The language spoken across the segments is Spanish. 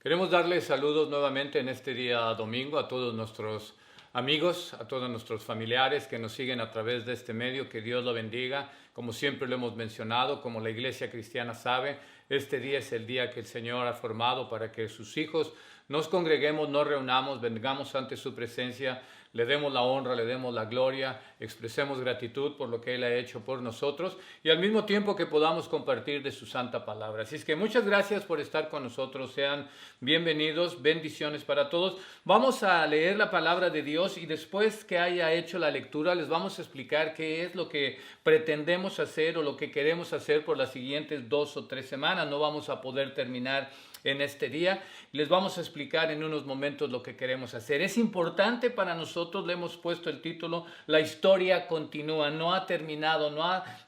Queremos darles saludos nuevamente en este día domingo a todos nuestros amigos, a todos nuestros familiares que nos siguen a través de este medio. Que Dios lo bendiga. Como siempre lo hemos mencionado, como la Iglesia Cristiana sabe, este día es el día que el Señor ha formado para que sus hijos nos congreguemos, nos reunamos, vengamos ante su presencia, le demos la honra, le demos la gloria, expresemos gratitud por lo que Él ha hecho por nosotros y al mismo tiempo que podamos compartir de su santa palabra. Así es que muchas gracias por estar con nosotros, sean bienvenidos, bendiciones para todos. Vamos a leer la palabra de Dios y después que haya hecho la lectura les vamos a explicar qué es lo que pretendemos hacer o lo que queremos hacer por las siguientes 2 o 3 semanas. No vamos a poder terminar en este día. Les vamos a explicar en unos momentos lo que queremos hacer. Es importante para nosotros, le hemos puesto el título, la historia continúa, no ha terminado,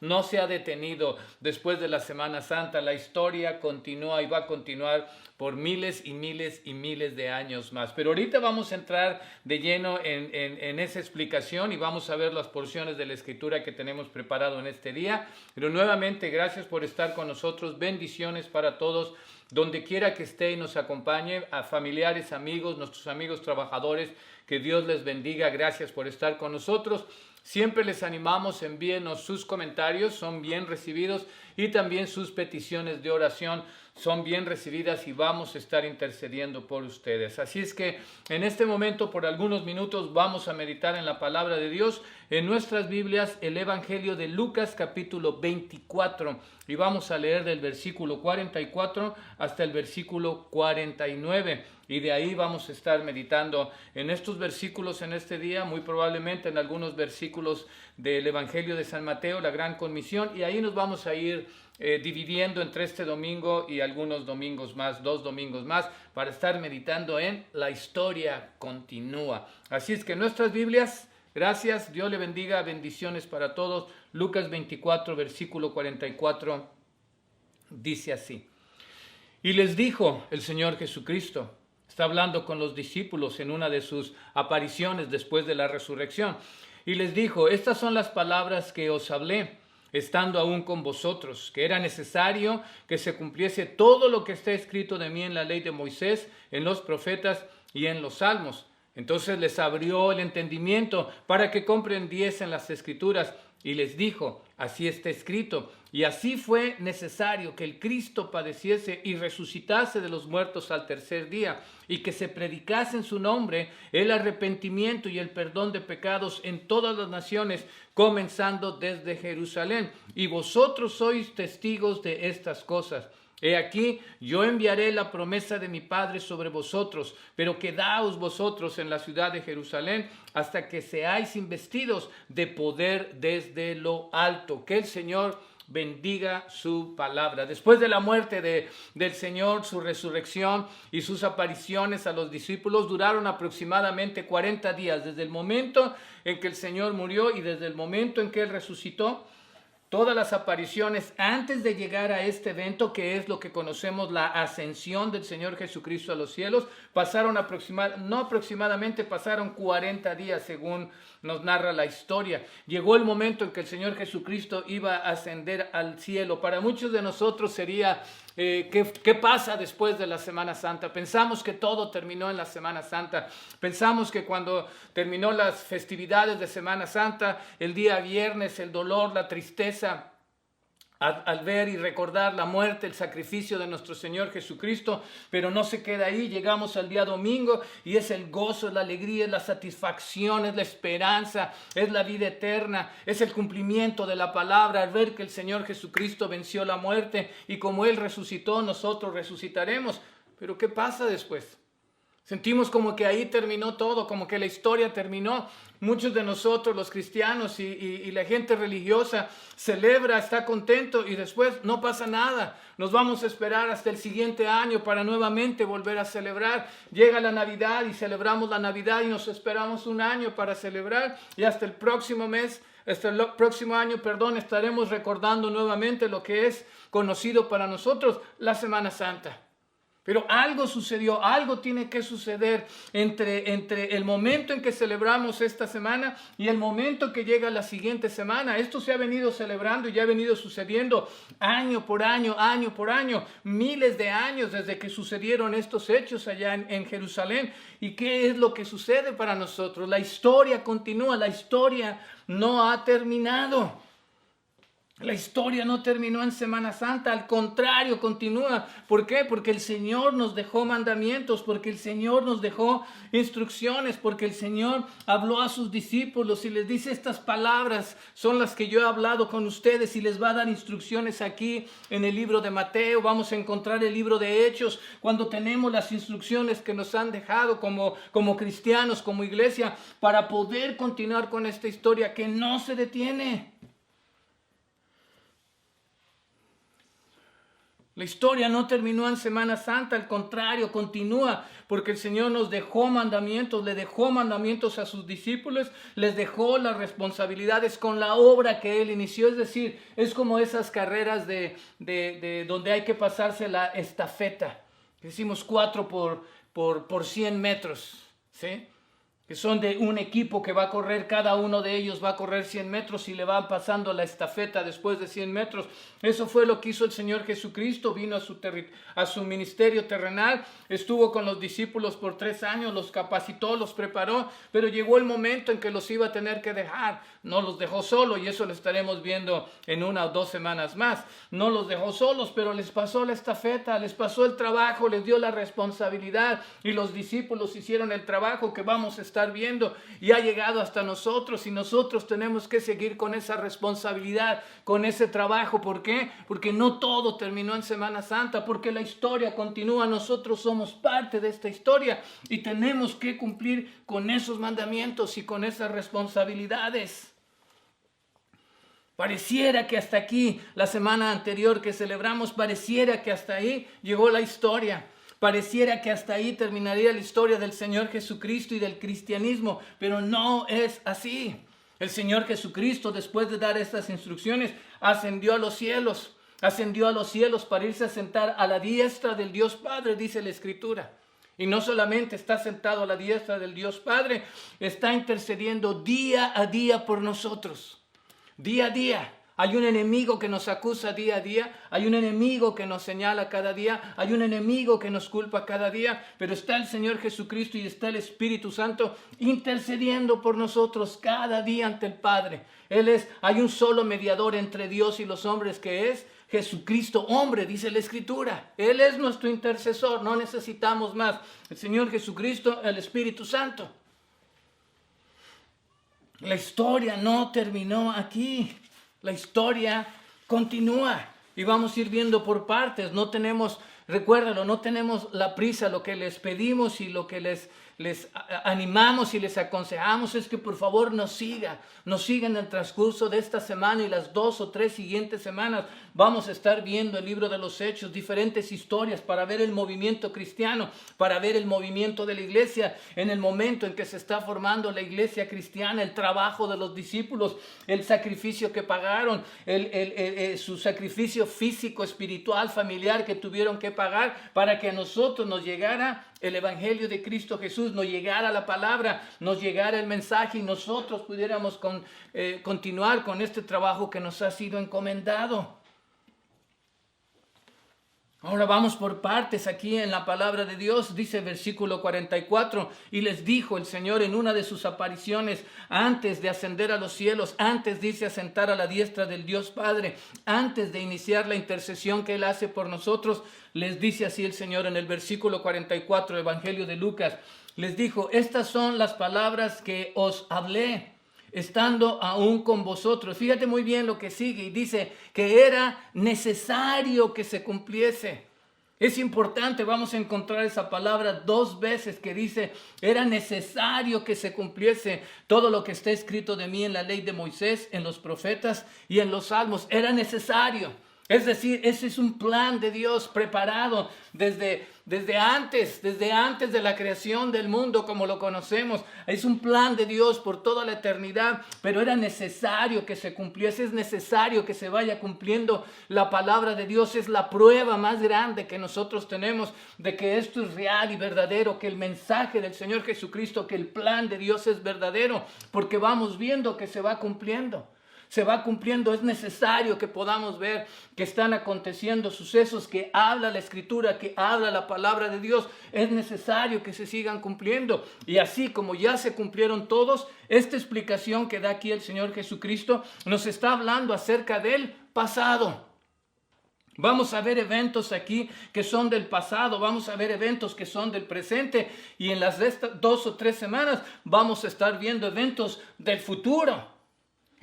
no se ha detenido después de la Semana Santa. La historia continúa y va a continuar por miles y miles y miles de años más. Pero ahorita vamos a entrar de lleno en esa explicación y vamos a ver las porciones de la Escritura que tenemos preparado en este día. Pero nuevamente, gracias por estar con nosotros. Bendiciones para todos. Donde quiera que esté y nos acompañe, a familiares, amigos, nuestros amigos trabajadores, que Dios les bendiga. Gracias por estar con nosotros. Siempre les animamos, envíenos sus comentarios, son bien recibidos, y también sus peticiones de oración son bien recibidas y vamos a estar intercediendo por ustedes. Así es que en este momento, por algunos minutos, vamos a meditar en la palabra de Dios. En nuestras Biblias, el Evangelio de Lucas, capítulo 24, y vamos a leer del versículo 44 hasta el versículo 49. Y de ahí vamos a estar meditando en estos versículos en este día, muy probablemente en algunos versículos del Evangelio de San Mateo, la Gran Comisión, y ahí nos vamos a ir dividiendo entre este domingo y algunos domingos más, 2 domingos más, para estar meditando en la historia continúa. Así es que nuestras Biblias, gracias, Dios le bendiga, bendiciones para todos. Lucas 24, versículo 44, dice así: y les dijo el Señor Jesucristo, está hablando con los discípulos en una de sus apariciones después de la resurrección, y les dijo: estas son las palabras que os hablé, estando aún con vosotros, que era necesario que se cumpliese todo lo que está escrito de mí en la ley de Moisés, en los profetas y en los salmos. Entonces les abrió el entendimiento para que comprendiesen las Escrituras, y les dijo: así está escrito. Y así fue necesario que el Cristo padeciese y resucitase de los muertos al tercer día, y que se predicase en su nombre el arrepentimiento y el perdón de pecados en todas las naciones, comenzando desde Jerusalén. Y vosotros sois testigos de estas cosas. He aquí, yo enviaré la promesa de mi Padre sobre vosotros, pero quedaos vosotros en la ciudad de Jerusalén hasta que seáis investidos de poder desde lo alto. Que el Señor bendiga su palabra. Después de la muerte del Señor, su resurrección y sus apariciones a los discípulos duraron aproximadamente 40 días, desde el momento en que el Señor murió y desde el momento en que Él resucitó. Todas las apariciones antes de llegar a este evento, que es lo que conocemos, la ascensión del Señor Jesucristo a los cielos, pasaron pasaron 40 días según nos narra la historia. Llegó el momento en que el Señor Jesucristo iba a ascender al cielo. Para muchos de nosotros sería, ¿qué pasa después de la Semana Santa? Pensamos que todo terminó en la Semana Santa. Pensamos que cuando terminó las festividades de Semana Santa, el día viernes, el dolor, la tristeza, al ver y recordar la muerte, el sacrificio de nuestro Señor Jesucristo, pero no se queda ahí. Llegamos al día domingo y es el gozo, es la alegría, es la satisfacción, es la esperanza, es la vida eterna, es el cumplimiento de la palabra, al ver que el Señor Jesucristo venció la muerte y como Él resucitó, nosotros resucitaremos. Pero ¿qué pasa después? Sentimos como que ahí terminó todo, como que la historia terminó. Muchos de nosotros, los cristianos y la gente religiosa, celebra, está contento y después no pasa nada. Nos vamos a esperar hasta el siguiente año para nuevamente volver a celebrar. Llega la Navidad y celebramos la Navidad y nos esperamos un año para celebrar y hasta el próximo mes, hasta el próximo año, estaremos recordando nuevamente lo que es conocido para nosotros la Semana Santa. Pero algo sucedió, algo tiene que suceder entre el momento en que celebramos esta semana y el momento que llega la siguiente semana. Esto se ha venido celebrando y ya ha venido sucediendo año por año, miles de años desde que sucedieron estos hechos allá en Jerusalén. ¿Y qué es lo que sucede para nosotros? La historia continúa, la historia no ha terminado. La historia no terminó en Semana Santa, al contrario, continúa. ¿Por qué? Porque el Señor nos dejó mandamientos, porque el Señor nos dejó instrucciones, porque el Señor habló a sus discípulos y les dice: estas palabras son las que yo he hablado con ustedes, y les va a dar instrucciones aquí en el libro de Mateo. Vamos a encontrar el libro de Hechos, cuando tenemos las instrucciones que nos han dejado como cristianos, como iglesia, para poder continuar con esta historia que no se detiene. La historia no terminó en Semana Santa, al contrario, continúa, porque el Señor nos dejó mandamientos, le dejó mandamientos a sus discípulos, les dejó las responsabilidades con la obra que Él inició. Es decir, es como esas carreras de donde hay que pasarse la estafeta. Decimos 4 por 100 metros, ¿sí? Que son de un equipo que va a correr, cada uno de ellos va a correr 100 metros y le van pasando la estafeta después de 100 metros. Eso fue lo que hizo el Señor Jesucristo. Vino a su ministerio terrenal, estuvo con los discípulos por 3 años, los capacitó, los preparó, pero llegó el momento en que los iba a tener que dejar. No los dejó solos, y eso lo estaremos viendo en 1 o 2 semanas más. No los dejó solos, pero les pasó la estafeta, les pasó el trabajo, les dio la responsabilidad, y los discípulos hicieron el trabajo que vamos a estar viendo, y ha llegado hasta nosotros, y nosotros tenemos que seguir con esa responsabilidad, con ese trabajo. ¿Por qué? Porque no todo terminó en Semana Santa, porque la historia continúa. Nosotros somos parte de esta historia y tenemos que cumplir con esos mandamientos y con esas responsabilidades. Pareciera que hasta aquí, la semana anterior que celebramos, pareciera que hasta ahí llegó la historia. Pareciera que hasta ahí terminaría la historia del Señor Jesucristo y del cristianismo, pero no es así. El Señor Jesucristo, después de dar estas instrucciones, ascendió a los cielos para irse a sentar a la diestra del Dios Padre, dice la Escritura. Y no solamente está sentado a la diestra del Dios Padre, está intercediendo día a día por nosotros. Día a día. Hay un enemigo que nos acusa día a día, hay un enemigo que nos señala cada día, hay un enemigo que nos culpa cada día, pero está el Señor Jesucristo y está el Espíritu Santo intercediendo por nosotros cada día ante el Padre. Hay un solo mediador entre Dios y los hombres, que es Jesucristo, hombre, dice la Escritura. Él es nuestro intercesor, no necesitamos más. El Señor Jesucristo, el Espíritu Santo. La historia no terminó aquí. La historia continúa y vamos a ir viendo por partes. Recuérdalo, no tenemos la prisa. Lo que les pedimos y lo que les animamos y les aconsejamos es que por favor nos sigan en el transcurso de esta semana y las 2 o 3 siguientes semanas. Vamos a estar viendo el libro de los Hechos, diferentes historias para ver el movimiento cristiano, para ver el movimiento de la iglesia en el momento en que se está formando la iglesia cristiana, el trabajo de los discípulos, el sacrificio que pagaron, su sacrificio físico, espiritual, familiar que tuvieron que pagar para que a nosotros nos llegara el Evangelio de Cristo Jesús, nos llegara la palabra, nos llegara el mensaje y nosotros pudiéramos continuar con este trabajo que nos ha sido encomendado. Ahora vamos por partes aquí en la palabra de Dios. Dice el versículo 44, y les dijo el Señor en una de sus apariciones, antes de ascender a los cielos, antes de irse a sentar a la diestra del Dios Padre, antes de iniciar la intercesión que Él hace por nosotros, les dice así el Señor en el versículo 44, Evangelio de Lucas, les dijo: estas son las palabras que os hablé, estando aún con vosotros. Fíjate muy bien lo que sigue, y dice que era necesario que se cumpliese. Es importante, vamos a encontrar esa palabra 2 veces que dice, era necesario que se cumpliese todo lo que está escrito de mí en la ley de Moisés, en los profetas y en los salmos. Era necesario. Es decir, ese es un plan de Dios preparado desde antes de la creación del mundo como lo conocemos. Es un plan de Dios por toda la eternidad, pero era necesario que se cumpliese, es necesario que se vaya cumpliendo. La palabra de Dios es la prueba más grande que nosotros tenemos de que esto es real y verdadero, que el mensaje del Señor Jesucristo, que el plan de Dios es verdadero, porque vamos viendo que se va cumpliendo. Se va cumpliendo, es necesario que podamos ver que están aconteciendo sucesos que habla la Escritura, que habla la palabra de Dios. Es necesario que se sigan cumpliendo. Y así como ya se cumplieron todos, esta explicación que da aquí el Señor Jesucristo nos está hablando acerca del pasado. Vamos a ver eventos aquí que son del pasado, vamos a ver eventos que son del presente, y en las 2 o 3 semanas vamos a estar viendo eventos del futuro.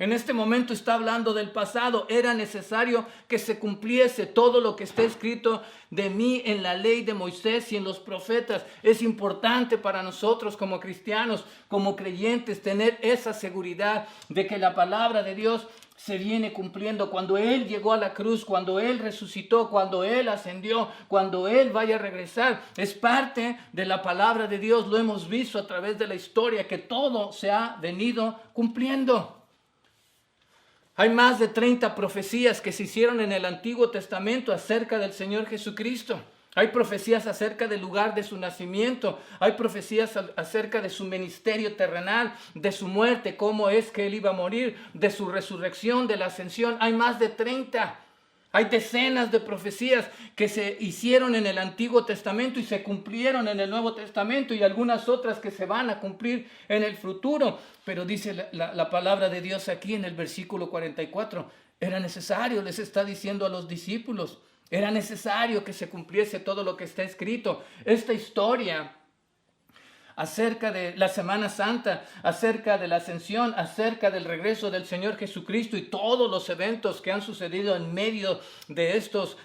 En este momento está hablando del pasado. Era necesario que se cumpliese todo lo que está escrito de mí en la ley de Moisés y en los profetas. Es importante para nosotros como cristianos, como creyentes, tener esa seguridad de que la palabra de Dios se viene cumpliendo. Cuando Él llegó a la cruz, cuando Él resucitó, cuando Él ascendió, cuando Él vaya a regresar, es parte de la palabra de Dios. Lo hemos visto a través de la historia, que todo se ha venido cumpliendo. Hay más de 30 profecías que se hicieron en el Antiguo Testamento acerca del Señor Jesucristo. Hay profecías acerca del lugar de su nacimiento. Hay profecías acerca de su ministerio terrenal, de su muerte, cómo es que Él iba a morir, de su resurrección, de la ascensión. Hay más de 30. Hay decenas de profecías que se hicieron en el Antiguo Testamento y se cumplieron en el Nuevo Testamento, y algunas otras que se van a cumplir en el futuro. Pero dice la palabra de Dios aquí en el versículo 44, era necesario, les está diciendo a los discípulos, era necesario que se cumpliese todo lo que está escrito. Esta historia acerca de la Semana Santa, acerca de la ascensión, acerca del regreso del Señor Jesucristo y todos los eventos que han sucedido en medio de estos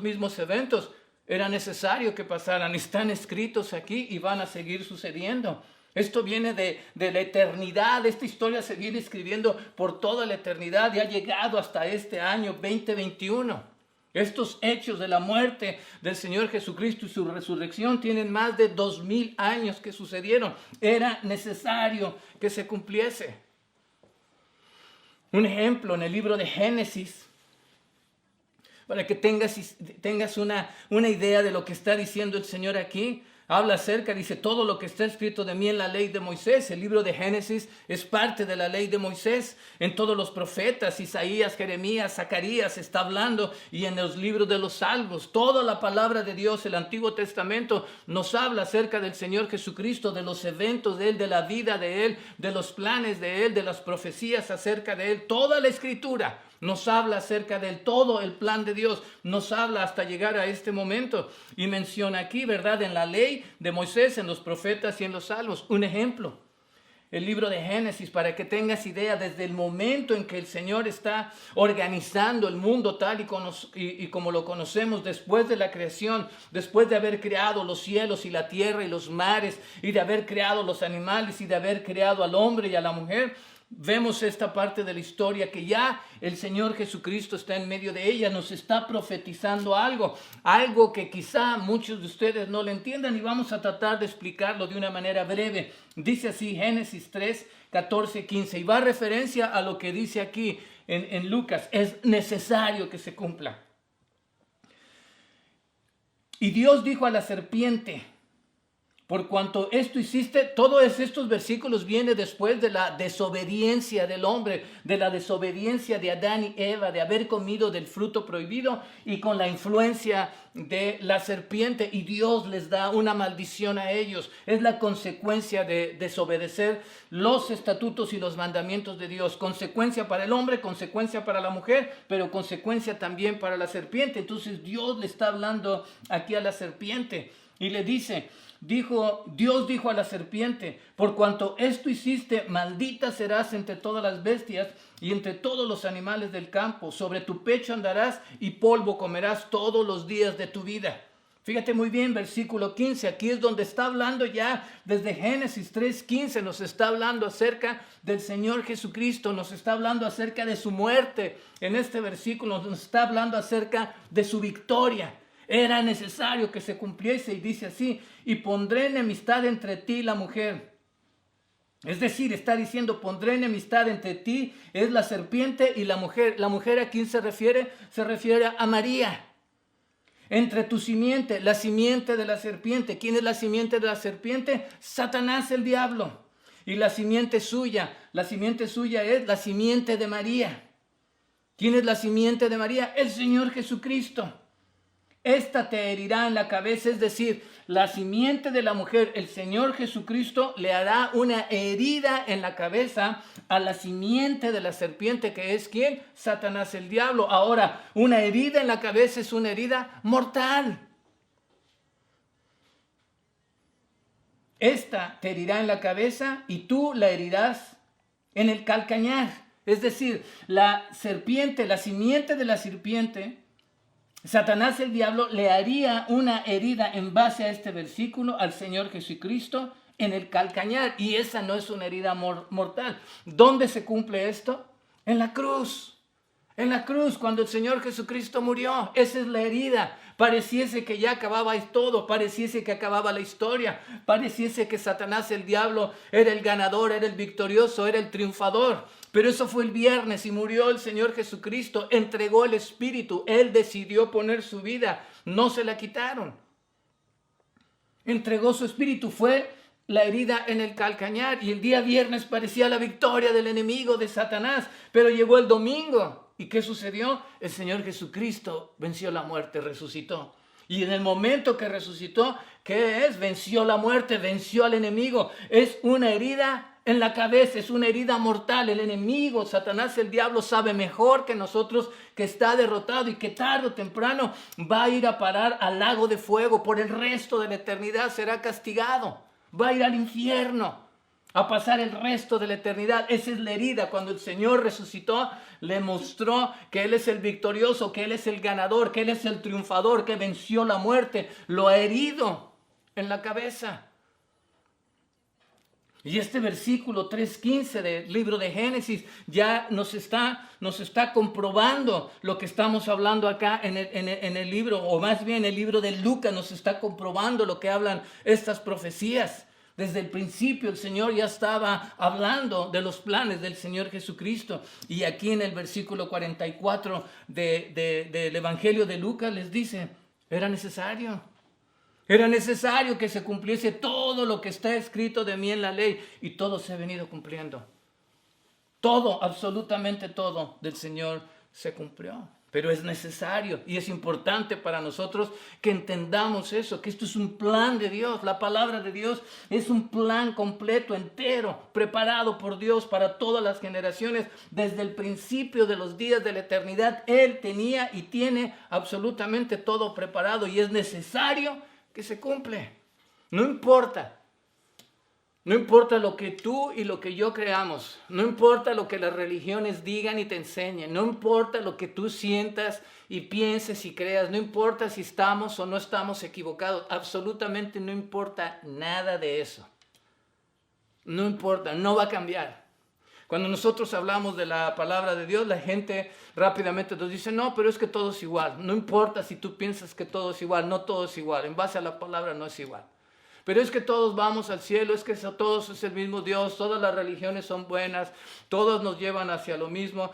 mismos eventos, era necesario que pasaran. Están escritos aquí y van a seguir sucediendo. Esto viene de la eternidad. Esta historia se viene escribiendo por toda la eternidad y ha llegado hasta este año 2021. Estos hechos de la muerte del Señor Jesucristo y su resurrección tienen más de 2000 años que sucedieron. Era necesario que se cumpliese. Un ejemplo en el libro de Génesis, para que tengas una idea de lo que está diciendo el Señor aquí. Habla acerca, dice, todo lo que está escrito de mí en la ley de Moisés. El libro de Génesis es parte de la ley de Moisés. En todos los profetas, Isaías, Jeremías, Zacarías, está hablando, y en los libros de los Salmos, toda la palabra de Dios, el Antiguo Testamento, nos habla acerca del Señor Jesucristo, de los eventos de Él, de la vida de Él, de los planes de Él, de las profecías acerca de Él. Toda la Escritura nos habla acerca del todo el plan de Dios, nos habla hasta llegar a este momento. Y menciona aquí, ¿verdad?, en la ley de Moisés, en los profetas y en los salmos. Un ejemplo, el libro de Génesis, para que tengas idea, desde el momento en que el Señor está organizando el mundo tal y como lo conocemos, después de la creación, después de haber creado los cielos y la tierra y los mares, y de haber creado los animales y de haber creado al hombre y a la mujer, vemos esta parte de la historia que ya el Señor Jesucristo está en medio de ella, nos está profetizando algo que quizá muchos de ustedes no lo entiendan, y vamos a tratar de explicarlo de una manera breve. Dice así Génesis 3, 14, 15, y va a referencia a lo que dice aquí en Lucas. Es necesario que se cumpla. Y Dios dijo a la serpiente: por cuanto esto hiciste. Todos estos versículos vienen después de la desobediencia del hombre, de la desobediencia de Adán y Eva, de haber comido del fruto prohibido y con la influencia de la serpiente, y Dios les da una maldición a ellos. Es la consecuencia de desobedecer los estatutos y los mandamientos de Dios. Consecuencia para el hombre, consecuencia para la mujer, pero consecuencia también para la serpiente. Entonces Dios le está hablando aquí a la serpiente y le dice: Dios dijo a la serpiente: por cuanto esto hiciste, maldita serás entre todas las bestias y entre todos los animales del campo. Sobre tu pecho andarás y polvo comerás todos los días de tu vida. Fíjate muy bien, versículo 15, aquí es donde está hablando ya desde Génesis 3:15, nos está hablando acerca del Señor Jesucristo, nos está hablando acerca de su muerte. En este versículo nos está hablando acerca de su victoria. Era necesario que se cumpliese y dice así, y pondré enemistad entre ti y la mujer. Es decir, está diciendo, pondré enemistad entre ti, es la serpiente y la mujer. ¿La mujer a quién se refiere? Se refiere a María. Entre tu simiente, la simiente de la serpiente. ¿Quién es la simiente de la serpiente? Satanás, el diablo. Y la simiente suya es la simiente de María. ¿Quién es la simiente de María? El Señor Jesucristo. Esta te herirá en la cabeza, es decir, la simiente de la mujer, el Señor Jesucristo, le hará una herida en la cabeza a la simiente de la serpiente, que es ¿quién? Satanás, el diablo. Ahora, una herida en la cabeza es una herida mortal. Esta te herirá en la cabeza y tú la herirás en el calcañar. Es decir, la serpiente, la simiente de la serpiente, Satanás el diablo le haría una herida en base a este versículo al Señor Jesucristo en el calcañar. Y esa no es una herida mortal. ¿Dónde se cumple esto? En la cruz. En la cruz, cuando el Señor Jesucristo murió. Esa es la herida. Pareciese que ya acababa todo. Pareciese que acababa la historia. Pareciese que Satanás el diablo era el ganador, era el victorioso, era el triunfador. Pero eso fue el viernes y murió el Señor Jesucristo, entregó el Espíritu, Él decidió poner su vida, no se la quitaron. Entregó su Espíritu, fue la herida en el calcañar y el día viernes parecía la victoria del enemigo de Satanás, pero llegó el domingo. ¿Y qué sucedió? El Señor Jesucristo venció la muerte, resucitó. Y en el momento que resucitó, ¿qué es? Venció la muerte, venció al enemigo. Es una herida en la cabeza, es una herida mortal. El enemigo, Satanás, el diablo, sabe mejor que nosotros que está derrotado y que tarde o temprano va a ir a parar al lago de fuego. Por el resto de la eternidad será castigado. Va a ir al infierno a pasar el resto de la eternidad. Esa es la herida. Cuando el Señor resucitó, le mostró que Él es el victorioso, que Él es el ganador, que Él es el triunfador, que venció la muerte. Lo ha herido en la cabeza. Y este versículo 3:15 del libro de Génesis ya nos está comprobando lo que estamos hablando acá en el libro, o más bien el libro de Lucas nos está comprobando lo que hablan estas profecías. Desde el principio el Señor ya estaba hablando de los planes del Señor Jesucristo. Y aquí en el versículo 44 del Evangelio de Lucas les dice, era necesario que se cumpliese todo lo que está escrito de mí en la ley. Y todo se ha venido cumpliendo. Todo, absolutamente todo del Señor se cumplió. Pero es necesario y es importante para nosotros que entendamos eso, que esto es un plan de Dios. La palabra de Dios es un plan completo, entero, preparado por Dios para todas las generaciones. Desde el principio de los días de la eternidad, Él tenía y tiene absolutamente todo preparado y es necesario que se cumple. No importa lo que tú y lo que yo creamos. No importa lo que las religiones digan y te enseñen. No importa lo que tú sientas y pienses y creas. No importa si estamos o no estamos equivocados. Absolutamente no importa nada de eso. No importa, no va a cambiar. Cuando nosotros hablamos de la palabra de Dios, la gente rápidamente nos dice, no, pero es que todo es igual. No importa si tú piensas que todo es igual, no todo es igual. En base a la palabra no es igual. Pero es que todos vamos al cielo, es que todos es el mismo Dios, todas las religiones son buenas, todos nos llevan hacia lo mismo,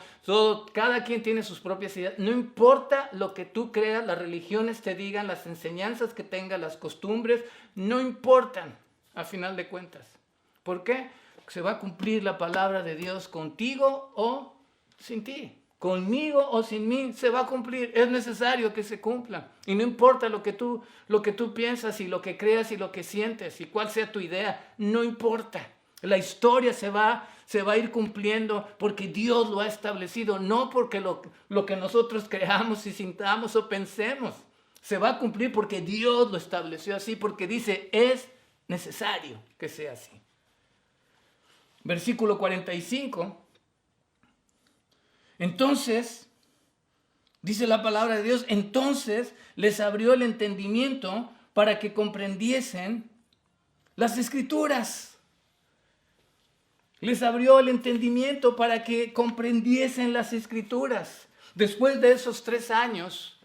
cada quien tiene sus propias ideas. No importa lo que tú creas, las religiones te digan, las enseñanzas que tengas, las costumbres, no importan a final de cuentas. ¿Por qué? Se va a cumplir la palabra de Dios contigo o sin ti. Conmigo o sin mí se va a cumplir. Es necesario que se cumpla. Y no importa lo que tú piensas y lo que creas y lo que sientes y cuál sea tu idea. No importa. La historia se va a ir cumpliendo porque Dios lo ha establecido. No porque lo que nosotros creamos y sintamos o pensemos. Se va a cumplir porque Dios lo estableció así. Porque dice, es necesario que sea así. Versículo 45. Entonces, Dice la palabra de Dios, entonces les abrió el entendimiento para que comprendiesen las Escrituras. Les abrió el entendimiento para que comprendiesen las Escrituras. Después de esos 3 años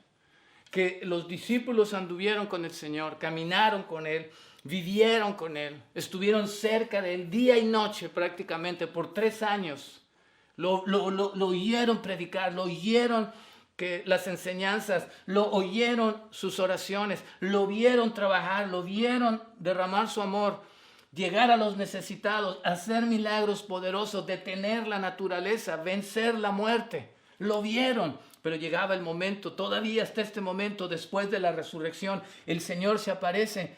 que los discípulos anduvieron con el Señor, caminaron con Él, vivieron con Él, estuvieron cerca de Él día y noche prácticamente por 3 años. Lo oyeron predicar, lo oyeron que las enseñanzas, lo oyeron sus oraciones, lo vieron trabajar, lo vieron derramar su amor, llegar a los necesitados, hacer milagros poderosos, detener la naturaleza, vencer la muerte. Lo vieron, pero llegaba el momento, todavía hasta este momento, después de la resurrección, el Señor se aparece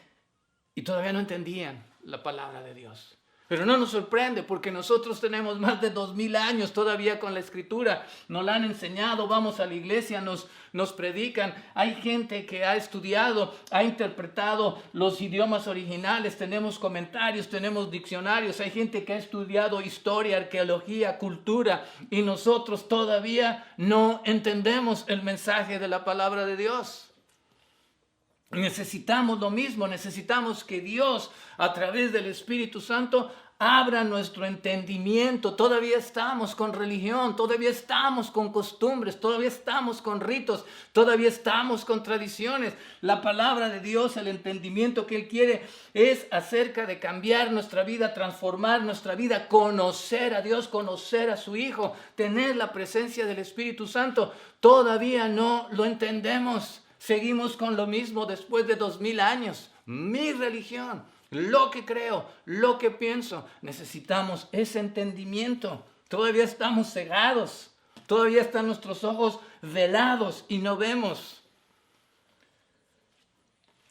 y todavía no entendían la palabra de Dios. Pero no nos sorprende porque nosotros tenemos más de 2000 años todavía con la Escritura. Nos la han enseñado, vamos a la iglesia, nos predican. Hay gente que ha estudiado, ha interpretado los idiomas originales. Tenemos comentarios, tenemos diccionarios. Hay gente que ha estudiado historia, arqueología, cultura. Y nosotros todavía no entendemos el mensaje de la palabra de Dios. Necesitamos lo mismo, necesitamos que Dios a través del Espíritu Santo abra nuestro entendimiento. Todavía estamos con religión, todavía estamos con costumbres, todavía estamos con ritos, todavía estamos con tradiciones. La palabra de Dios, el entendimiento que Él quiere es acerca de cambiar nuestra vida, transformar nuestra vida, conocer a Dios, conocer a su Hijo, tener la presencia del Espíritu Santo. Todavía no lo entendemos. Seguimos con lo mismo después de 2000 años. Mi religión, lo que creo, lo que pienso. Necesitamos ese entendimiento. Todavía estamos cegados. Todavía están nuestros ojos velados y no vemos.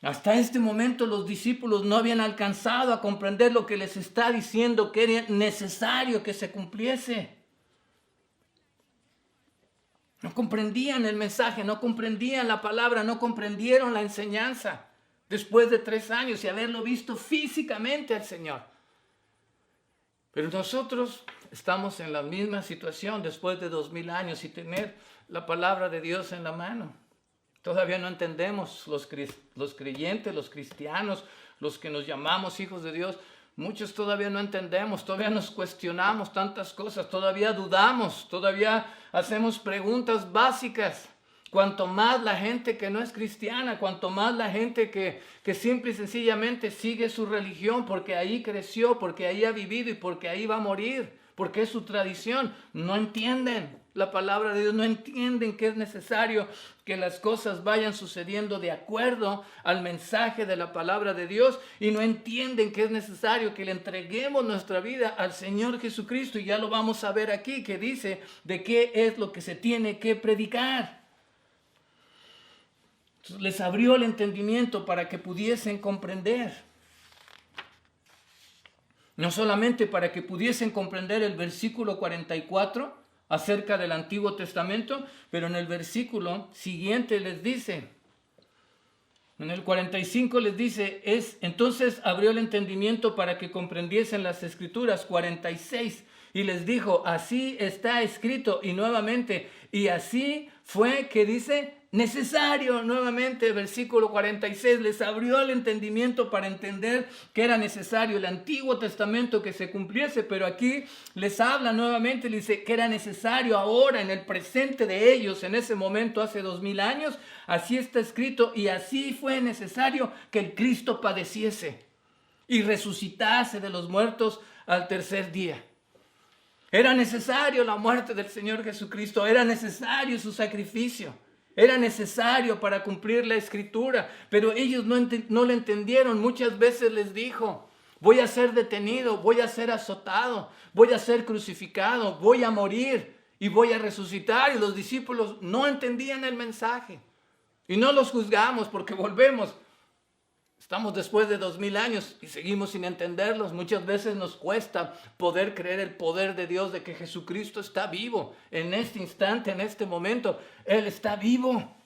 Hasta este momento los discípulos no habían alcanzado a comprender lo que les está diciendo que era necesario que se cumpliese. No comprendían el mensaje, no comprendían la palabra, no comprendieron la enseñanza después de 3 años y haberlo visto físicamente al Señor. Pero nosotros estamos en la misma situación después de 2000 años y tener la palabra de Dios en la mano. Todavía no entendemos los creyentes, los cristianos, los que nos llamamos hijos de Dios. Muchos todavía no entendemos, todavía nos cuestionamos tantas cosas, todavía dudamos, todavía hacemos preguntas básicas. Cuanto más la gente que no es cristiana, cuanto más la gente que simple y sencillamente sigue su religión porque ahí creció, porque ahí ha vivido y porque ahí va a morir, porque es su tradición, no entienden la palabra de Dios, no entienden que es necesario que las cosas vayan sucediendo de acuerdo al mensaje de la palabra de Dios y no entienden que es necesario que le entreguemos nuestra vida al Señor Jesucristo. Y ya lo vamos a ver aquí, que dice de qué es lo que se tiene que predicar. Entonces, les abrió el entendimiento para que pudiesen comprender. No solamente para que pudiesen comprender el versículo 44 acerca del Antiguo Testamento, pero en el versículo siguiente les dice, en el 45 les dice, entonces abrió el entendimiento para que comprendiesen las Escrituras. 46, y les dijo, así está escrito, y nuevamente, y así fue que dice, necesario, nuevamente, versículo 46, les abrió el entendimiento para entender que era necesario el Antiguo Testamento que se cumpliese, pero aquí les habla nuevamente, les dice que era necesario ahora, en el presente de ellos, en ese momento, hace 2000 años, así está escrito, y así fue necesario que el Cristo padeciese y resucitase de los muertos al tercer día. Era necesario la muerte del Señor Jesucristo, era necesario su sacrificio. Era necesario para cumplir la Escritura, pero ellos no lo entendieron. Muchas veces les dijo, voy a ser detenido, voy a ser azotado, voy a ser crucificado, voy a morir y voy a resucitar. Y los discípulos no entendían el mensaje. Y no los juzgamos porque volvemos. Estamos después de 2000 años y seguimos sin entenderlos. Muchas veces nos cuesta poder creer el poder de Dios, de que Jesucristo está vivo en este instante, en este momento. Él está vivo.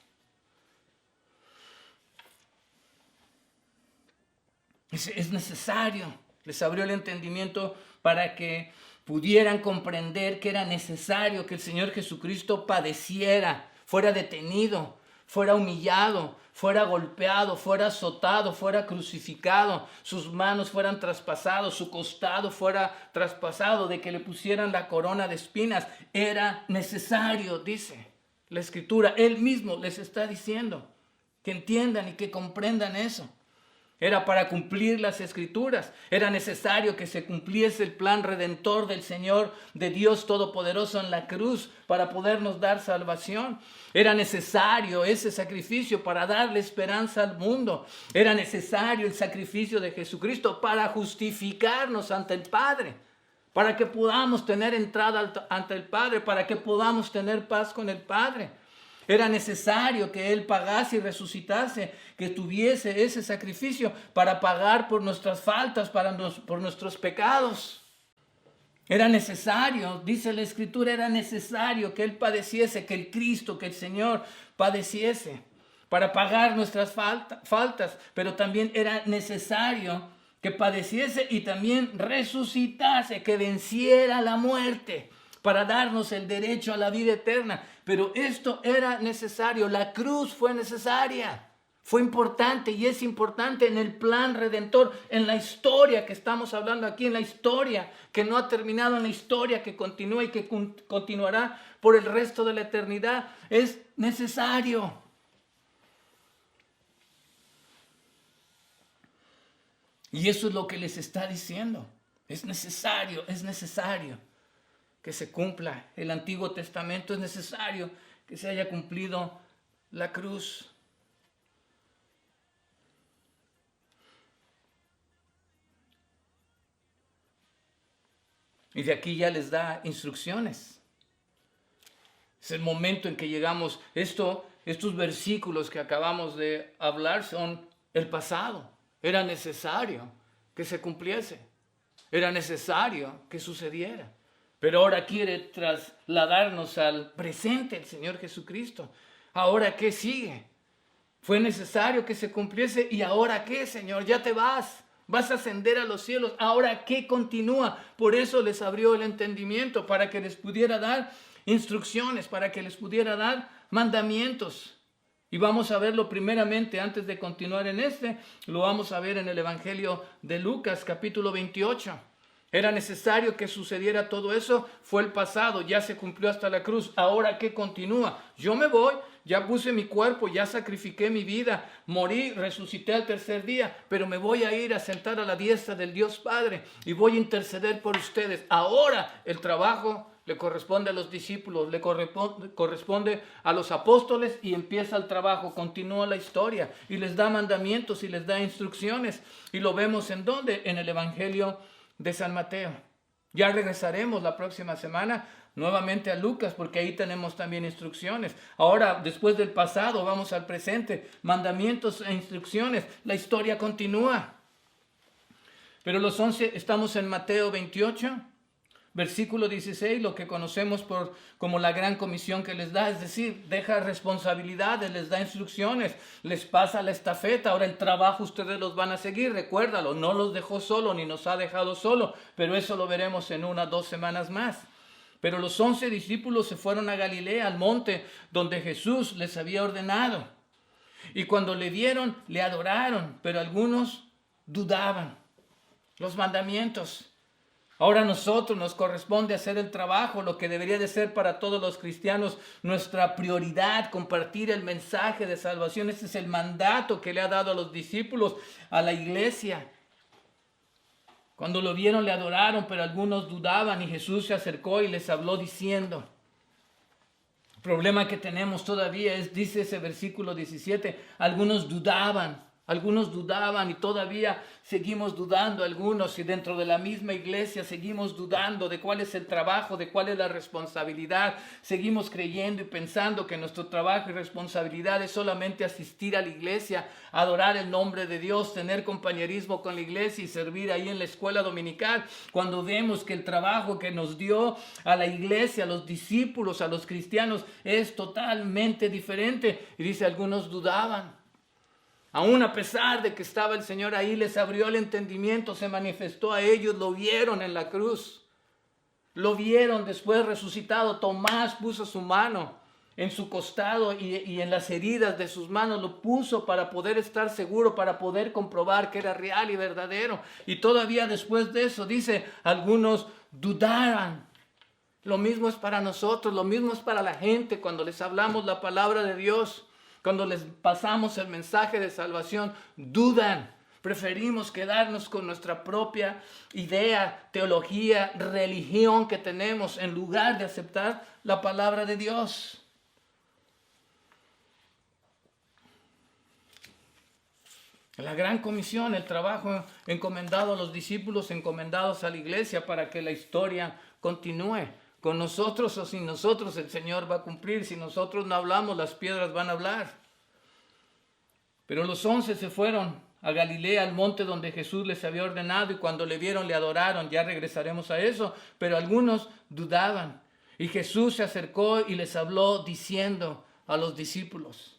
Es necesario. Les abrió el entendimiento para que pudieran comprender que era necesario que el Señor Jesucristo padeciera, fuera detenido, fuera humillado, fuera golpeado, fuera azotado, fuera crucificado, sus manos fueran traspasados, su costado fuera traspasado, de que le pusieran la corona de espinas. Era necesario, dice la Escritura. Él mismo les está diciendo que entiendan y que comprendan eso. Era para cumplir las Escrituras. Era necesario que se cumpliese el plan redentor del Señor, de Dios Todopoderoso en la cruz, para podernos dar salvación. Era necesario ese sacrificio para darle esperanza al mundo. Era necesario el sacrificio de Jesucristo para justificarnos ante el Padre, para que podamos tener entrada ante el Padre, para que podamos tener paz con el Padre. Era necesario que Él pagase y resucitase, que tuviese ese sacrificio para pagar por nuestras faltas, por nuestros pecados. Era necesario, dice la Escritura, era necesario que Él padeciese, que el Cristo, que el Señor padeciese para pagar nuestras faltas, pero también era necesario que padeciese y también resucitase, que venciera la muerte, para darnos el derecho a la vida eterna. Pero esto era necesario, la cruz fue necesaria, fue importante y es importante en el plan redentor, en la historia que estamos hablando aquí, en la historia que no ha terminado, en la historia que continúa y que continuará por el resto de la eternidad. Es necesario. Y eso es lo que les está diciendo. Es necesario que se cumpla el Antiguo Testamento. Es necesario que se haya cumplido la cruz. Y de aquí ya les da instrucciones. Es el momento en que llegamos. Estos versículos que acabamos de hablar son el pasado. Era necesario que se cumpliese. Era necesario que sucediera. Pero ahora quiere trasladarnos al presente, el Señor Jesucristo. ¿Ahora qué sigue? Fue necesario que se cumpliese. ¿Y ahora qué, Señor? Ya te vas. Vas a ascender a los cielos. ¿Ahora qué continúa? Por eso les abrió el entendimiento, para que les pudiera dar instrucciones, para que les pudiera dar mandamientos. Y vamos a verlo primeramente, antes de continuar en lo vamos a ver en el Evangelio de Lucas, capítulo 28. Era necesario que sucediera todo eso, fue el pasado, ya se cumplió hasta la cruz. ¿Ahora qué continúa? Yo me voy, ya puse mi cuerpo, ya sacrifiqué mi vida, morí, resucité al tercer día, pero me voy a ir a sentar a la diestra del Dios Padre y voy a interceder por ustedes. Ahora el trabajo le corresponde a los discípulos, le corresponde a los apóstoles, y empieza el trabajo, continúa la historia y les da mandamientos y les da instrucciones. Y lo vemos ¿en dónde? En el Evangelio de San Mateo. Ya regresaremos la próxima semana nuevamente a Lucas, porque ahí tenemos también instrucciones. Ahora, después del pasado, vamos al presente. Mandamientos e instrucciones. La historia continúa. Pero los 11, estamos en Mateo 28, versículo 16, lo que conocemos como la gran comisión que les da. Es decir, deja responsabilidades, les da instrucciones, les pasa la estafeta. Ahora el trabajo ustedes los van a seguir, recuérdalo. No los dejó solo ni nos ha dejado solo, pero eso lo veremos en 1 o 2 semanas más. Pero los 11 discípulos se fueron a Galilea, al monte donde Jesús les había ordenado. Y cuando le vieron, le adoraron, pero algunos dudaban los mandamientos. Ahora a nosotros nos corresponde hacer el trabajo, lo que debería de ser para todos los cristianos nuestra prioridad, compartir el mensaje de salvación. Ese es el mandato que le ha dado a los discípulos, a la iglesia. Cuando lo vieron le adoraron, pero algunos dudaban, y Jesús se acercó y les habló diciendo. El problema que tenemos todavía es, dice ese versículo 17, algunos dudaban y todavía seguimos dudando algunos, y dentro de la misma iglesia seguimos dudando de cuál es el trabajo, de cuál es la responsabilidad. Seguimos creyendo y pensando que nuestro trabajo y responsabilidad es solamente asistir a la iglesia, adorar el nombre de Dios, tener compañerismo con la iglesia y servir ahí en la escuela dominical, cuando vemos que el trabajo que nos dio a la iglesia, a los discípulos, a los cristianos, es totalmente diferente. Y dice, algunos dudaban. Aún a pesar de que estaba el Señor ahí, les abrió el entendimiento, se manifestó a ellos, lo vieron en la cruz. Lo vieron después resucitado. Tomás puso su mano en su costado y en las heridas de sus manos, lo puso para poder estar seguro, para poder comprobar que era real y verdadero. Y todavía después de eso, dice, algunos dudaran. Lo mismo es para nosotros, lo mismo es para la gente cuando les hablamos la palabra de Dios, cuando les pasamos el mensaje de salvación, dudan. Preferimos quedarnos con nuestra propia idea, teología, religión que tenemos en lugar de aceptar la palabra de Dios. La gran comisión, el trabajo encomendado a los discípulos, encomendados a la iglesia para que la historia continúe. Con nosotros o sin nosotros el Señor va a cumplir. Si nosotros no hablamos, las piedras van a hablar. Pero los 11 se fueron a Galilea, al monte donde Jesús les había ordenado, y cuando le vieron le adoraron. Ya regresaremos a eso, pero algunos dudaban. Y Jesús se acercó y les habló diciendo a los discípulos: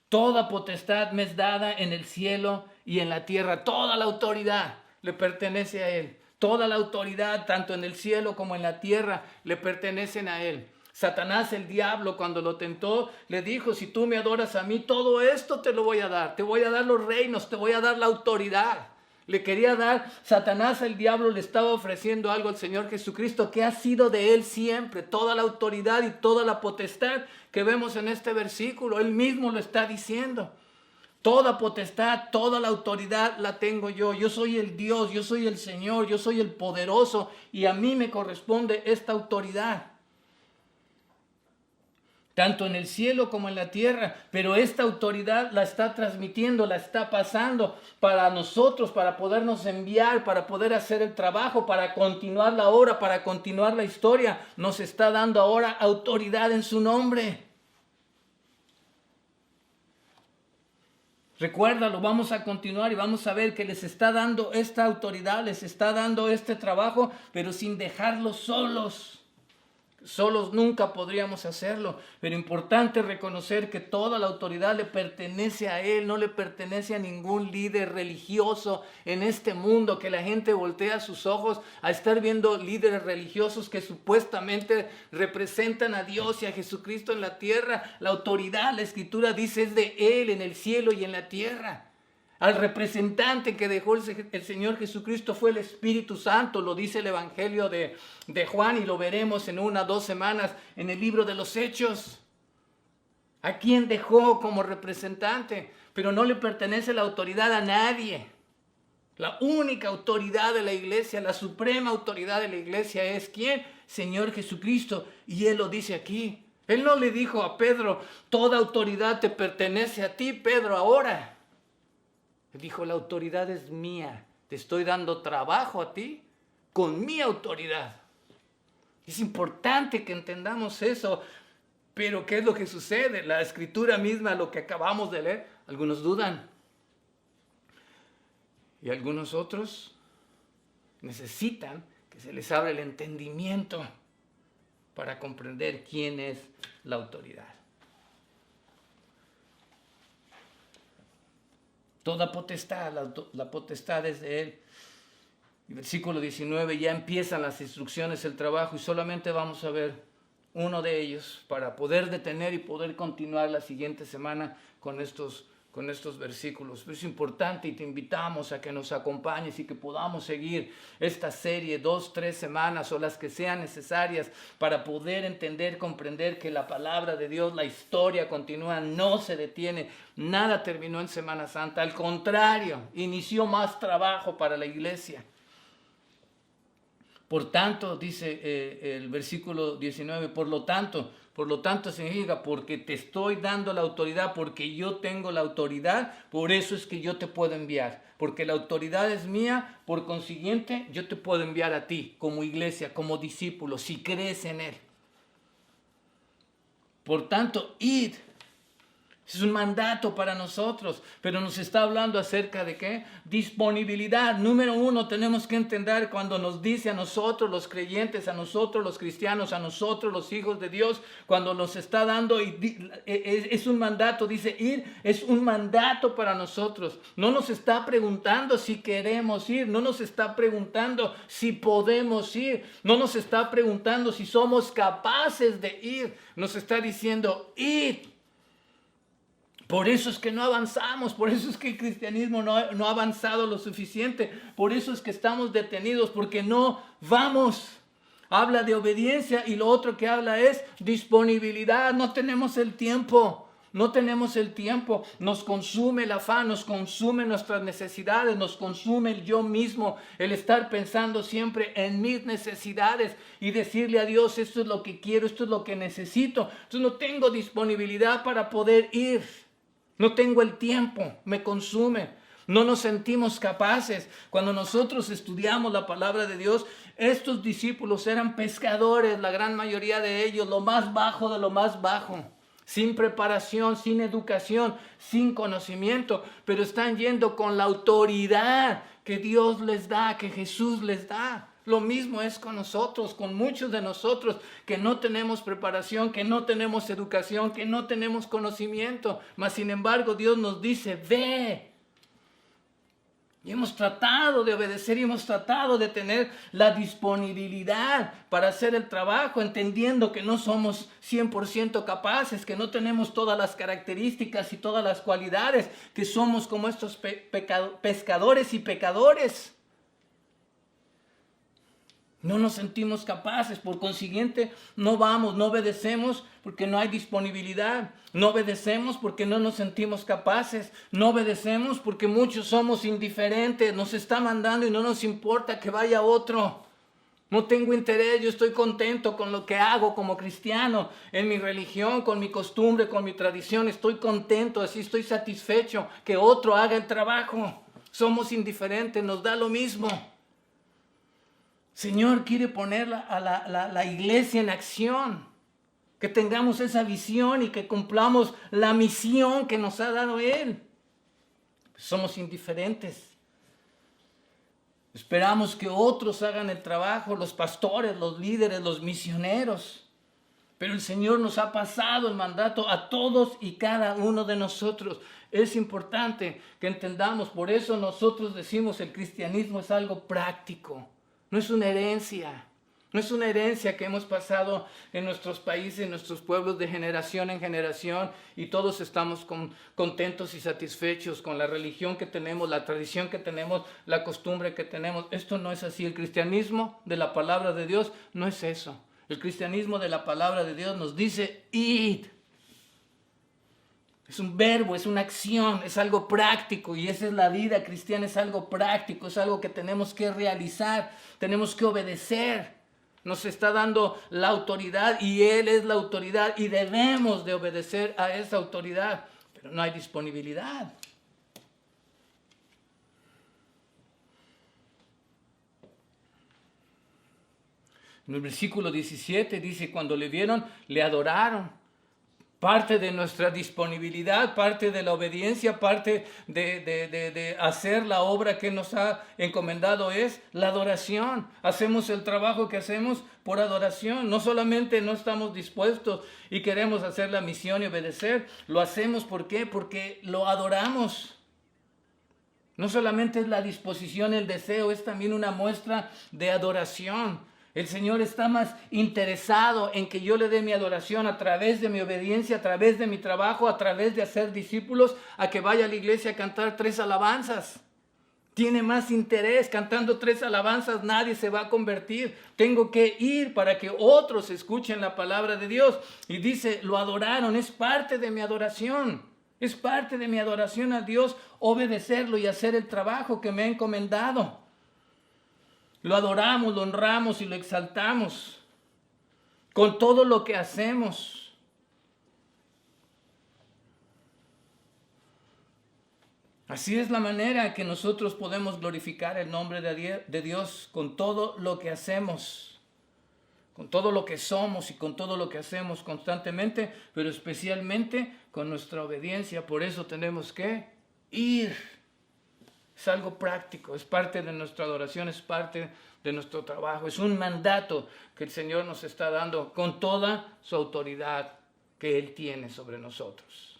toda potestad me es dada en el cielo y en la tierra. Toda la autoridad le pertenece a Él. Toda la autoridad, tanto en el cielo como en la tierra, le pertenecen a Él. Satanás, el diablo, cuando lo tentó, le dijo: si tú me adoras a mí, todo esto te lo voy a dar. Te voy a dar los reinos, te voy a dar la autoridad. Le quería dar, Satanás, el diablo, le estaba ofreciendo algo al Señor Jesucristo que ha sido de Él siempre. Toda la autoridad y toda la potestad que vemos en este versículo, Él mismo lo está diciendo. Toda potestad, toda la autoridad la tengo yo. Yo soy el Dios, yo soy el Señor, yo soy el poderoso y a mí me corresponde esta autoridad. Tanto en el cielo como en la tierra, pero esta autoridad la está transmitiendo, la está pasando para nosotros, para podernos enviar, para poder hacer el trabajo, para continuar la obra, para continuar la historia. Nos está dando ahora autoridad en su nombre. Recuérdalo, vamos a continuar y vamos a ver que les está dando esta autoridad, les está dando este trabajo, pero sin dejarlos solos. Solos nunca podríamos hacerlo, pero importante reconocer que toda la autoridad le pertenece a Él, no le pertenece a ningún líder religioso en este mundo, que la gente voltea sus ojos a estar viendo líderes religiosos que supuestamente representan a Dios y a Jesucristo en la tierra. La autoridad, la Escritura dice, es de Él en el cielo y en la tierra. Al representante que dejó el Señor Jesucristo fue el Espíritu Santo, lo dice el Evangelio de Juan y lo veremos en 1 o 2 semanas en el libro de los Hechos. ¿A quién dejó como representante? Pero no le pertenece la autoridad a nadie. La única autoridad de la iglesia, la suprema autoridad de la iglesia es ¿quién? Señor Jesucristo. Y Él lo dice aquí. Él no le dijo a Pedro: toda autoridad te pertenece a ti, Pedro, ahora. Dijo: la autoridad es mía, te estoy dando trabajo a ti con mi autoridad. Es importante que entendamos eso, pero ¿qué es lo que sucede? La Escritura misma, lo que acabamos de leer, algunos dudan y algunos otros necesitan que se les abra el entendimiento para comprender quién es la autoridad. Toda potestad, la potestad es de Él. Y versículo 19, ya empiezan las instrucciones, el trabajo, y solamente vamos a ver uno de ellos para poder detener y poder continuar la siguiente semana con estos versículos. Pero es importante y te invitamos a que nos acompañes y que podamos seguir esta serie 2, 3 semanas o las que sean necesarias para poder entender, comprender que la palabra de Dios, la historia continúa, no se detiene. Nada terminó en Semana Santa, al contrario, inició más trabajo para la iglesia. Por tanto, dice el versículo 19, por lo tanto significa porque te estoy dando la autoridad, porque yo tengo la autoridad, por eso es que yo te puedo enviar. Porque la autoridad es mía, por consiguiente yo te puedo enviar a ti como iglesia, como discípulo, si crees en Él. Por tanto, id. Es un mandato para nosotros, pero nos está hablando acerca de ¿qué? Disponibilidad. Número uno, tenemos que entender cuando nos dice a nosotros los creyentes, a nosotros los cristianos, a nosotros los hijos de Dios, cuando nos está dando, es un mandato, dice ir, es un mandato para nosotros. No nos está preguntando si queremos ir, no nos está preguntando si podemos ir, no nos está preguntando si somos capaces de ir, nos está diciendo id. Por eso es que no avanzamos, por eso es que el cristianismo no ha avanzado lo suficiente, por eso es que estamos detenidos, porque no vamos. Habla de obediencia y lo otro que habla es disponibilidad. No tenemos el tiempo, nos consume el afán, nos consume nuestras necesidades, nos consume el yo mismo, el estar pensando siempre en mis necesidades y decirle a Dios, esto es lo que quiero, esto es lo que necesito. Entonces no tengo disponibilidad para poder ir. No tengo el tiempo, me consume. No nos sentimos capaces. Cuando nosotros estudiamos la palabra de Dios, estos discípulos eran pescadores, la gran mayoría de ellos, lo más bajo de lo más bajo. Sin preparación, sin educación, sin conocimiento, pero están yendo con la autoridad que Dios les da, que Jesús les da. Lo mismo es con nosotros, con muchos de nosotros que no tenemos preparación, que no tenemos educación, que no tenemos conocimiento. Mas sin embargo Dios nos dice, ve. Y hemos tratado de obedecer y hemos tratado de tener la disponibilidad para hacer el trabajo, entendiendo que no somos 100% capaces, que no tenemos todas las características y todas las cualidades, que somos como estos pescadores y pecadores. No nos sentimos capaces, por consiguiente no vamos, no obedecemos porque no hay disponibilidad, no obedecemos porque no nos sentimos capaces, no obedecemos porque muchos somos indiferentes, nos está mandando y no nos importa que vaya otro. No tengo interés, yo estoy contento con lo que hago como cristiano, en mi religión, con mi costumbre, con mi tradición, estoy contento, así estoy satisfecho que otro haga el trabajo. Somos indiferentes, nos da lo mismo. Señor quiere poner a la iglesia en acción, que tengamos esa visión y que cumplamos la misión que nos ha dado Él. Somos indiferentes. Esperamos que otros hagan el trabajo, los pastores, los líderes, los misioneros. Pero el Señor nos ha pasado el mandato a todos y cada uno de nosotros. Es importante que entendamos, por eso nosotros decimos el cristianismo es algo práctico. No es una herencia, no es una herencia que hemos pasado en nuestros países, en nuestros pueblos de generación en generación y todos estamos contentos y satisfechos con la religión que tenemos, la tradición que tenemos, la costumbre que tenemos. Esto no es así. El cristianismo de la palabra de Dios no es eso. El cristianismo de la palabra de Dios nos dice id. Es un verbo, es una acción, es algo práctico y esa es la vida cristiana, es algo práctico, es algo que tenemos que realizar, tenemos que obedecer. Nos está dando la autoridad y Él es la autoridad y debemos de obedecer a esa autoridad, pero no hay disponibilidad. En el versículo 17 dice, cuando le vieron, le adoraron. Parte de nuestra disponibilidad, parte de la obediencia, parte de hacer la obra que nos ha encomendado es la adoración. Hacemos el trabajo que hacemos por adoración. No solamente no estamos dispuestos y queremos hacer la misión y obedecer, lo hacemos ¿por qué? Porque lo adoramos. No solamente es la disposición, el deseo, es también una muestra de adoración. El Señor está más interesado en que yo le dé mi adoración a través de mi obediencia, a través de mi trabajo, a través de hacer discípulos, a que vaya a la iglesia a cantar 3 alabanzas. Tiene más interés. Cantando 3 alabanzas nadie se va a convertir. Tengo que ir para que otros escuchen la palabra de Dios. Y dice, lo adoraron, es parte de mi adoración. Es parte de mi adoración a Dios obedecerlo y hacer el trabajo que me ha encomendado. Lo adoramos, lo honramos y lo exaltamos con todo lo que hacemos. Así es la manera que nosotros podemos glorificar el nombre de Dios con todo lo que hacemos. con todo lo que somos y con todo lo que hacemos constantemente, pero especialmente con nuestra obediencia. Por eso tenemos que ir. Es algo práctico, es parte de nuestra adoración, es parte de nuestro trabajo. Es un mandato que el Señor nos está dando con toda su autoridad que Él tiene sobre nosotros.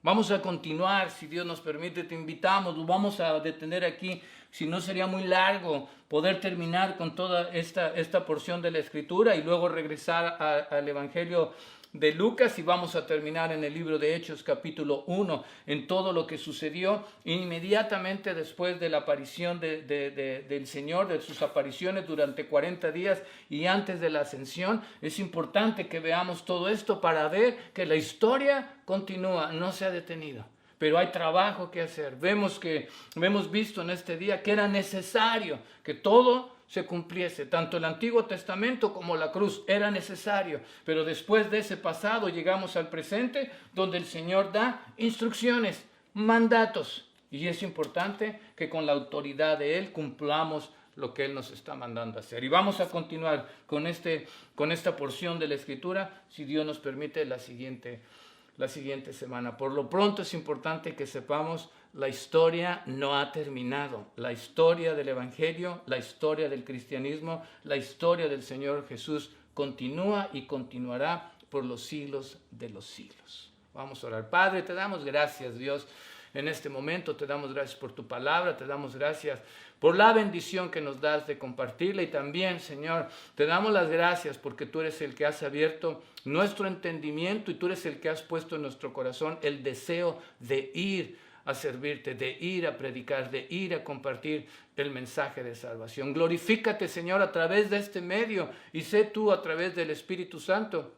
Vamos a continuar, si Dios nos permite, te invitamos, lo vamos a detener aquí, si no sería muy largo poder terminar con toda esta porción de la Escritura y luego regresar al Evangelio de Lucas, y vamos a terminar en el libro de Hechos capítulo 1, en todo lo que sucedió inmediatamente después de la aparición del Señor, de sus apariciones durante 40 días y antes de la ascensión. Es importante que veamos todo esto para ver que la historia continúa, no se ha detenido. Pero hay trabajo que hacer. Hemos visto en este día que era necesario que todo se cumpliese. Tanto el Antiguo Testamento como la cruz era necesario. Pero después de ese pasado llegamos al presente, donde el Señor da instrucciones, mandatos. Y es importante que con la autoridad de Él cumplamos lo que Él nos está mandando a hacer. Y vamos a continuar con esta porción de la Escritura, si Dios nos permite, la siguiente semana. Por lo pronto es importante que sepamos, la historia no ha terminado. La historia del Evangelio, la historia del cristianismo, la historia del Señor Jesús continúa y continuará por los siglos de los siglos. Vamos a orar. Padre, te damos gracias, Dios, en este momento. Te damos gracias por tu palabra, te damos gracias por la bendición que nos das de compartirla, y también, Señor, te damos las gracias porque tú eres el que has abierto nuestro entendimiento y tú eres el que has puesto en nuestro corazón el deseo de ir a servirte, de ir a predicar, de ir a compartir el mensaje de salvación. Glorifícate, Señor, a través de este medio, y sé tú a través del Espíritu Santo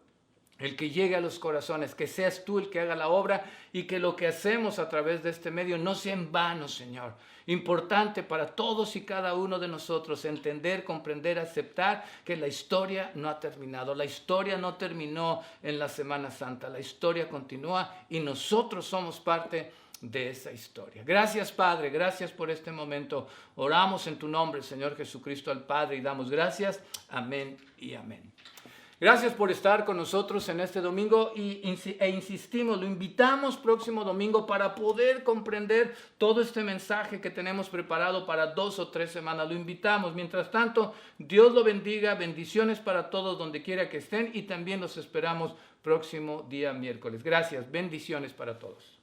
el que llegue a los corazones, que seas tú el que haga la obra, y que lo que hacemos a través de este medio no sea en vano, Señor. Importante para todos y cada uno de nosotros entender, comprender, aceptar que la historia no ha terminado. La historia no terminó en la Semana Santa. La historia continúa y nosotros somos parte de esa historia. Gracias, Padre, gracias por este momento. Oramos en tu nombre, Señor Jesucristo, al Padre, y damos gracias. Amén y amén. Gracias por estar con nosotros en este domingo e insistimos, lo invitamos próximo domingo para poder comprender todo este mensaje que tenemos preparado para 2 o 3 semanas. Lo invitamos. Mientras tanto, Dios lo bendiga, bendiciones para todos donde quiera que estén, y también los esperamos próximo día miércoles. Gracias, bendiciones para todos.